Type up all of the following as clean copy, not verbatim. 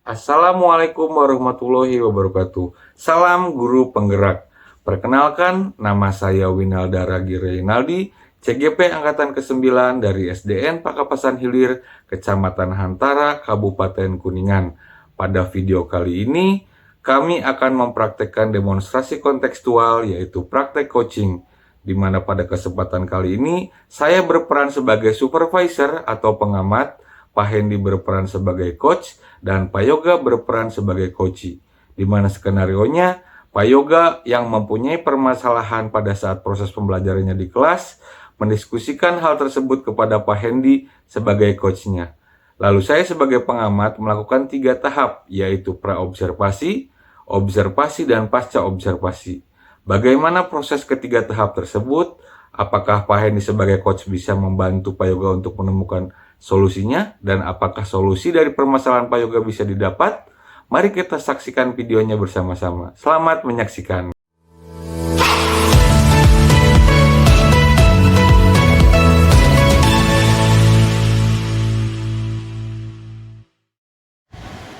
Assalamualaikum warahmatullahi wabarakatuh. Salam guru penggerak. Perkenalkan, nama saya Winalda Ragi Reynaldi, CGP Angkatan ke-9 dari SDN Pakapasan Hilir, Kecamatan Hantara, Kabupaten Kuningan. Pada video kali ini, kami akan mempraktekkan demonstrasi kontekstual, yaitu praktek coaching, di mana pada kesempatan kali ini, saya berperan sebagai supervisor atau pengamat, Pak Hendy berperan sebagai coach, dan Pak Yoga berperan sebagai coachee. Di mana skenarionya, Pak Yoga yang mempunyai permasalahan pada saat proses pembelajarannya di kelas, mendiskusikan hal tersebut kepada Pak Hendy sebagai coachnya. Lalu saya sebagai pengamat melakukan 3 tahap, yaitu pra-observasi, observasi, dan pasca observasi. Bagaimana proses ketiga tahap tersebut? Apakah Pak Hendy sebagai coach bisa membantu Pak Yoga untuk menemukan solusinya? Dan apakah solusi dari permasalahan Pak Yoga bisa didapat? Mari kita saksikan videonya bersama-sama. Selamat menyaksikan.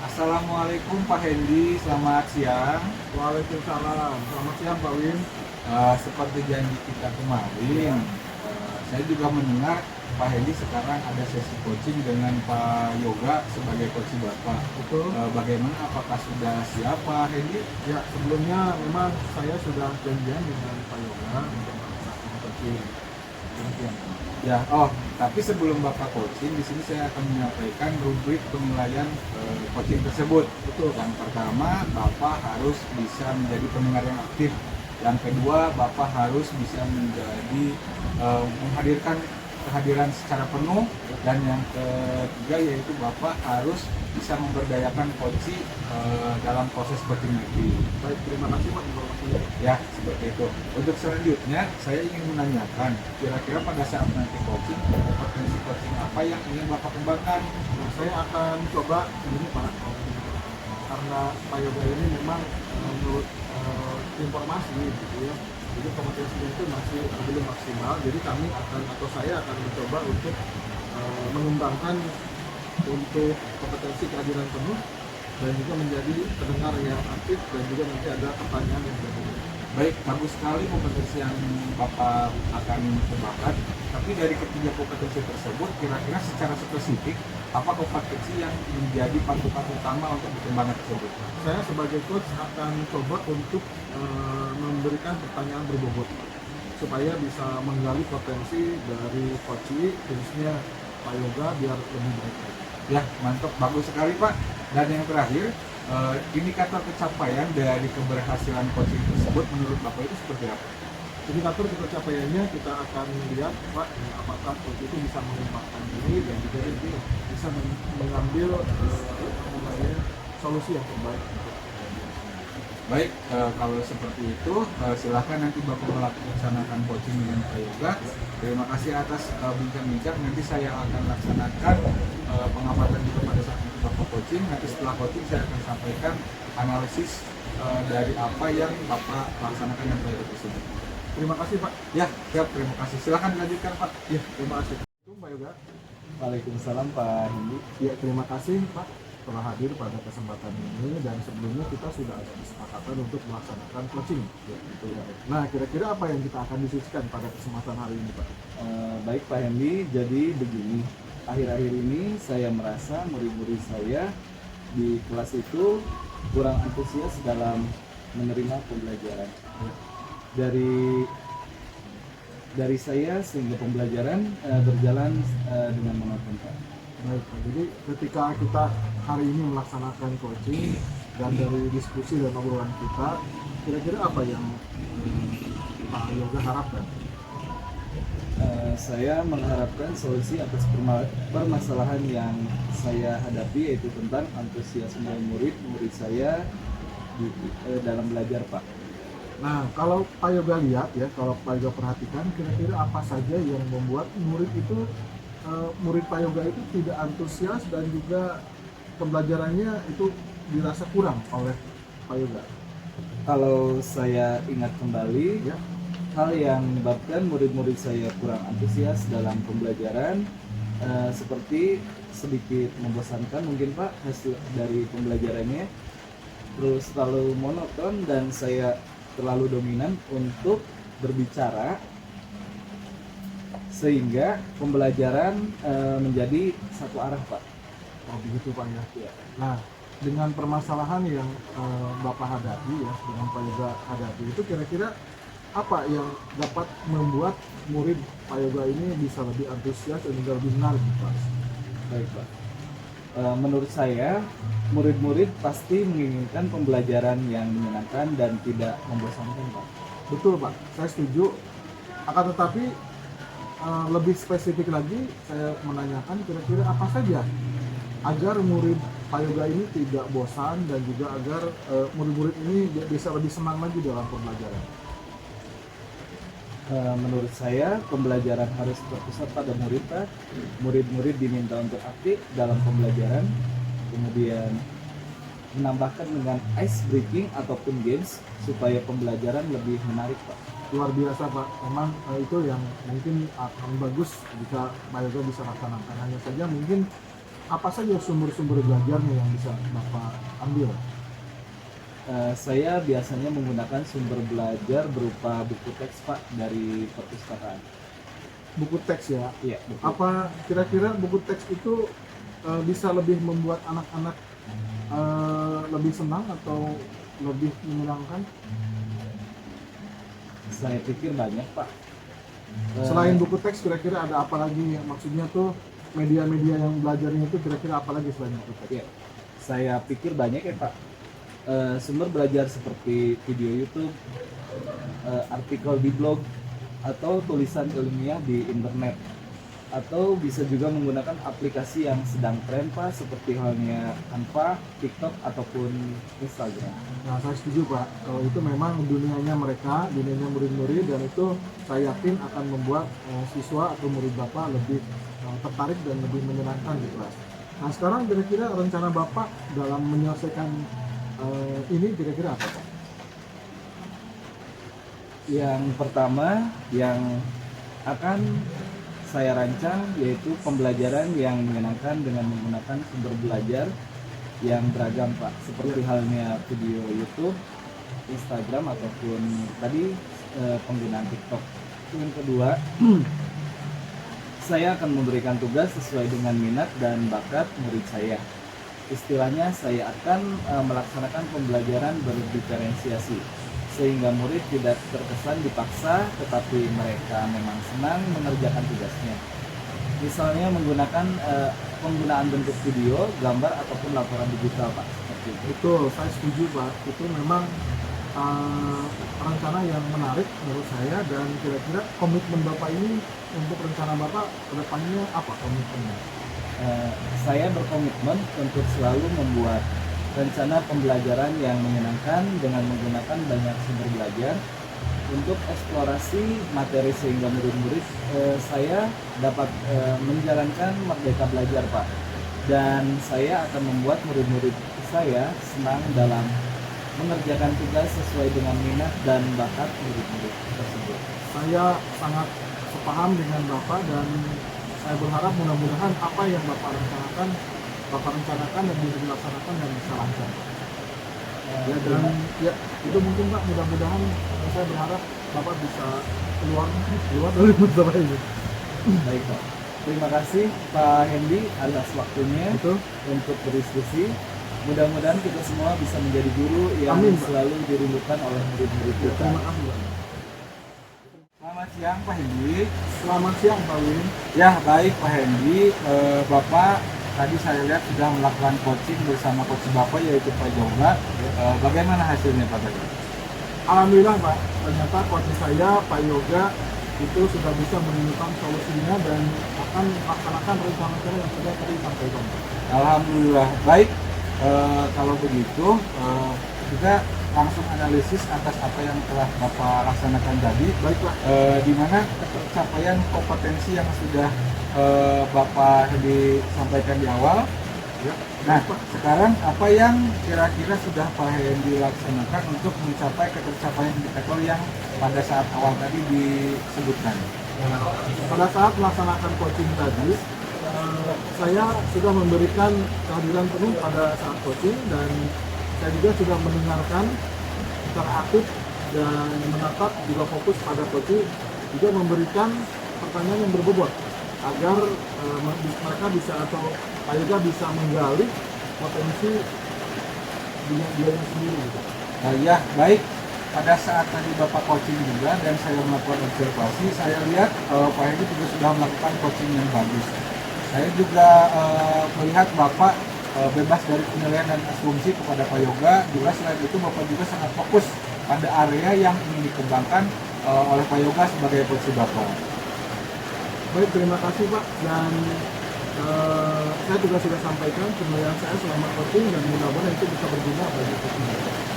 Assalamualaikum Pak Hendy, selamat siang. Waalaikumsalam. Selamat siang Pak Win. Seperti janji kita kemarin, saya juga mendengar Pak Hendy sekarang ada sesi coaching dengan Pak Yoga sebagai coach Bapak. Betul. Bagaimana, apakah sudah siap Pak Hendy? Ya, sebelumnya memang saya sudah janjian dengan Pak Yoga untuk melaksanakan coaching. Demikian. Ya, tapi sebelum Bapak coaching, di sini saya akan menyampaikan rubrik penilaian coaching tersebut. Betul. Yang pertama, Bapak harus bisa menjadi pendengar yang aktif. Yang kedua, Bapak harus bisa menjadi menghadirkan kehadiran secara penuh, dan yang ketiga yaitu Bapak harus bisa memberdayakan coaching dalam proses coaching nanti. Baik, terima kasih Pak informasinya. Ya, seperti itu. Untuk selanjutnya, saya ingin menanyakan, kira-kira pada saat nanti coaching, potensi coaching apa yang ingin Bapak kembangkan? Nah, saya akan coba ini Pak, karena Pak Yoga ini memang menurut informasi gitu ya. Jadi kompetensinya itu masih belum maksimal. Jadi kami akan atau saya akan mencoba untuk mengembangkan untuk kompetensi kehadiran penuh dan juga menjadi pendengar yang aktif, dan juga nanti ada pertanyaan yang berbeda. Baik, bagus sekali kompetensi yang Bapak akan kembangkan. Tapi dari ketiga kompetensi tersebut, kira-kira secara spesifik, apa kompetensi yang menjadi patokan utama untuk dikembangkan tersebut? Saya sebagai coach akan coba untuk memberikan pertanyaan berbobot supaya bisa menggali potensi dari coaching, khususnya Pak Yoga, biar lebih baik lagi. Ya, mantap, bagus sekali Pak. Dan yang terakhir, indikator pencapaian dari keberhasilan coaching tersebut menurut Bapak itu seperti apa? Indikator pencapaiannya kita akan lihat Pak, apakah coach itu bisa mengembangkan diri dan juga dia bisa mengambil solusi yang terbaik. Baik, kalau seperti itu, silahkan nanti Bapak melaksanakan coaching dengan Pak Yoga. Terima kasih atas bincang-bincang. Nanti saya akan laksanakan pengamatan juga pada saat nanti Bapak coaching. Nanti setelah coaching saya akan sampaikan analisis dari apa yang Bapak laksanakan dengan Pak Yoga tersebut. Terima kasih Pak. Ya, siap, terima kasih. Silahkan dilanjutkan Pak. Ya, terima kasih. Itu Pak Yoga. Waalaikumsalam Pak Hendy. Ya, terima kasih Pak telah hadir pada kesempatan ini, dan sebelumnya kita sudah ada kesepakatan untuk melaksanakan coaching. Ya, gitu ya. Nah, kira-kira apa yang kita akan diskusikan pada kesempatan hari ini Pak? Baik Pak Hendy, jadi begini, akhir-akhir ini saya merasa murid-murid saya di kelas itu kurang antusias dalam menerima pembelajaran. Dari saya sehingga pembelajaran berjalan dengan monoton Pak. Baik, Pak. Jadi ketika kita hari ini melaksanakan coaching dan dari diskusi dan obrolan kita, kira-kira apa yang Pak Yoga harapkan? Saya mengharapkan solusi atas permasalahan yang saya hadapi, yaitu tentang antusiasme murid saya dalam belajar Pak. Nah, kalau Pak Yoga lihat ya, kalau Pak Yoga perhatikan, kira-kira apa saja yang membuat murid Pak Yoga itu tidak antusias dan juga pembelajarannya itu dirasa kurang oleh Pak Yoga? Kalau saya ingat kembali, Ya, hal yang menyebabkan murid-murid saya kurang antusias dalam pembelajaran seperti sedikit membosankan mungkin Pak hasil dari pembelajarannya, terus terlalu monoton dan saya terlalu dominan untuk berbicara sehingga pembelajaran menjadi satu arah Pak. Oh begitu Pak ya. Ya. Nah, dengan permasalahan yang Bapak hadapi ya, dengan Pak Yoga hadapi itu kira-kira apa yang dapat membuat murid Pak Yoga ini bisa lebih antusias dan juga lebih menarik Pak? Baik Pak. Menurut saya murid-murid pasti menginginkan pembelajaran yang menyenangkan dan tidak membosankan Pak. Betul Pak, saya setuju. Akan tetapi lebih spesifik lagi saya menanyakan kira-kira apa saja agar murid Pak Yoga ini tidak bosan dan juga agar murid-murid ini bisa lebih senang lagi dalam pembelajaran. Menurut saya pembelajaran harus berpusat pada murid Pak. Murid-murid diminta untuk aktif dalam pembelajaran, kemudian menambahkan dengan ice breaking ataupun games supaya pembelajaran lebih menarik Pak. Luar biasa Pak, memang itu yang mungkin akan bagus jika Pak Yoga bisa laksanakan. Hanya saja mungkin apa saja sumber-sumber belajarnya yang bisa Bapak ambil? Saya biasanya menggunakan sumber belajar berupa buku teks Pak dari perpustakaan. Buku teks ya. Iya, buku. Apa kira-kira buku teks itu bisa lebih membuat anak-anak lebih senang atau lebih menyenangkan? Saya pikir banyak Pak. Selain buku teks kira-kira ada apa lagi? Maksudnya tuh media-media yang belajarnya itu kira-kira apa lagi selain buku teks? Iya, saya pikir banyak ya Pak. Sumber belajar seperti video YouTube, artikel di blog, atau tulisan ilmiah di internet, atau bisa juga menggunakan aplikasi yang sedang tren Pak, seperti halnya Canva, TikTok, ataupun Instagram. Nah, saya setuju Pak. Kalau itu memang dunianya mereka, dunianya murid-murid, dan itu saya yakin akan membuat siswa atau murid Bapak lebih tertarik dan lebih menyenangkan di kelas. Nah, sekarang kira-kira rencana Bapak dalam menyelesaikan ini kira-kira apa Pak? Yang pertama yang akan saya rancang yaitu pembelajaran yang menyenangkan dengan menggunakan sumber belajar yang beragam Pak, seperti halnya video YouTube, Instagram, ataupun tadi penggunaan TikTok. Yang kedua, saya akan memberikan tugas sesuai dengan minat dan bakat murid saya. Istilahnya saya akan melaksanakan pembelajaran berdiferensiasi sehingga murid tidak terkesan dipaksa, tetapi mereka memang senang mengerjakan tugasnya. Misalnya menggunakan penggunaan bentuk video, gambar, ataupun laporan digital Pak. Seperti itu. Betul, saya setuju Pak. Itu memang rencana yang menarik menurut saya, dan kira-kira komitmen Bapak ini untuk rencana Bapak ke depannya apa komitmennya? Saya berkomitmen untuk selalu membuat rencana pembelajaran yang menyenangkan dengan menggunakan banyak sumber belajar untuk eksplorasi materi sehingga murid-murid saya dapat menjalankan merdeka belajar Pak, dan saya akan membuat murid-murid saya senang dalam mengerjakan tugas sesuai dengan minat dan bakat murid-murid tersebut. Saya sangat sepaham dengan Bapak, dan saya berharap mudah-mudahan apa yang Bapak rencanakan dan bisa dilaksanakan dan bisa lancar. Ya, dan ya itu mungkin Pak, mudah-mudahan saya berharap Bapak bisa keluar dari masalah ini. Baik Pak, terima kasih Pak Hendy atas waktunya Itu untuk berdiskusi. Mudah-mudahan kita semua bisa menjadi guru yang Amin, Pak. selalu dirindukan oleh murid-murid ya, kita. terima kasih Pak. Selamat siang Pak Hendy. Selamat siang Pak Win. Ya baik Pak Hendy, Bapak tadi saya lihat sudah melakukan coaching bersama coach Bapak yaitu Pak Yoga. Bagaimana hasilnya Pak tadi? Alhamdulillah Pak, ternyata coach saya Pak Yoga itu sudah bisa menemukan solusinya dan akan melaksanakan rencana-rencana yang sudah tadi disampaikan. Alhamdulillah baik. Kalau begitu kita langsung analisis atas apa yang telah Bapak laksanakan tadi. Baik Pak. Di mana pencapaian kompetensi yang sudah Bapak disampaikan di awal. Ya, Nah, baik, Pak. sekarang apa yang kira-kira sudah Pak Hendy laksanakan untuk mencapai ketercapaian indikator yang pada saat awal tadi disebutkan? Pada saat melaksanakan coaching tadi, saya sudah memberikan kehadiran penuh pada saat coaching, dan saya juga sudah mendengarkan, interaktif dan menatap, juga fokus pada coaching, juga memberikan pertanyaan yang berbobot agar mereka bisa, atau Pak Yoga bisa menggali potensi dia sendiri gitu. Ya, baik. Pada saat tadi Bapak coaching juga dan saya melakukan observasi, saya lihat Pak Hedi juga sudah melakukan coaching yang bagus. Saya juga melihat Bapak bebas dari penilaian dan asumsi kepada Pak Yoga. Juga selain itu Bapak juga sangat fokus pada area yang ingin dikembangkan oleh Pak Yoga sebagai coach Bapak. Baik, terima kasih Pak, dan saya juga sudah sampaikan penilaian saya selama coaching, dan mudah-mudahan itu bisa berguna bagi coaching.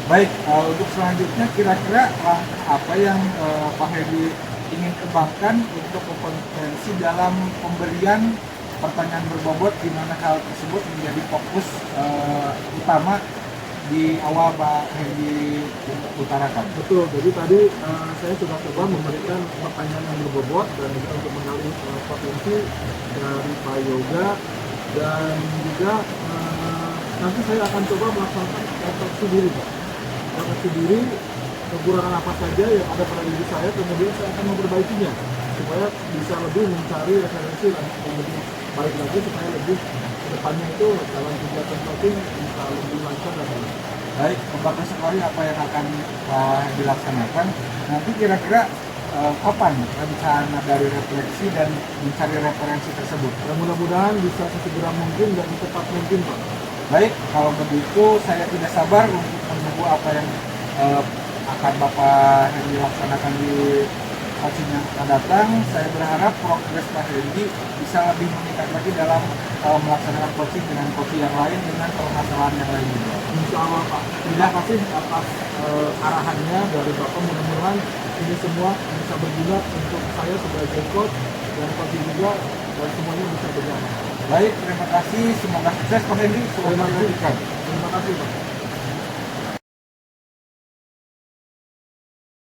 Baik, untuk selanjutnya kira-kira langkah apa yang Pak Hedi ingin kembangkan untuk kompetensi dalam pemberian pertanyaan berbobot, di mana hal tersebut menjadi fokus utama di awal Pak Hedi utarakan. Betul, jadi tadi saya sudah coba memberikan pertanyaan yang berbobot dan juga untuk menggali potensi dari Pak Yoga, dan juga nanti saya akan coba melaksanakan refleksi diri Pak. Refleksi diri, kekurangan apa saja yang ada pada diri saya, kemudian saya akan memperbaikinya supaya bisa lebih mencari referensi yang lebih baik lagi, supaya lebih kedepannya itu dalam kegiatan coaching bisa lebih lancar dan baik. Baik, bagus sekali apa yang akan dilaksanakan. Nanti kira-kira kapan rencana dari refleksi dan mencari referensi tersebut? Dan mudah-mudahan bisa sesegera mungkin dan secepat mungkin Pak. Baik, kalau begitu saya tidak sabar untuk menunggu apa yang akan Bapak Hendi laksanakan di coaching yang akan datang. Saya berharap progres Pak Hendi bisa lebih meningkat lagi dalam melaksanakan coaching dengan coach yang lain, dengan permasalahan yang lain juga. Insya Allah Pak. Terima kasih atas arahannya dari Bapak. Mudah-mudahan ini semua bisa berguna untuk saya sebagai coach dan coach juga, dan semuanya bisa berjalan. Baik, terima kasih. Semoga sukses Pak Hendi. Terima kasih Pak.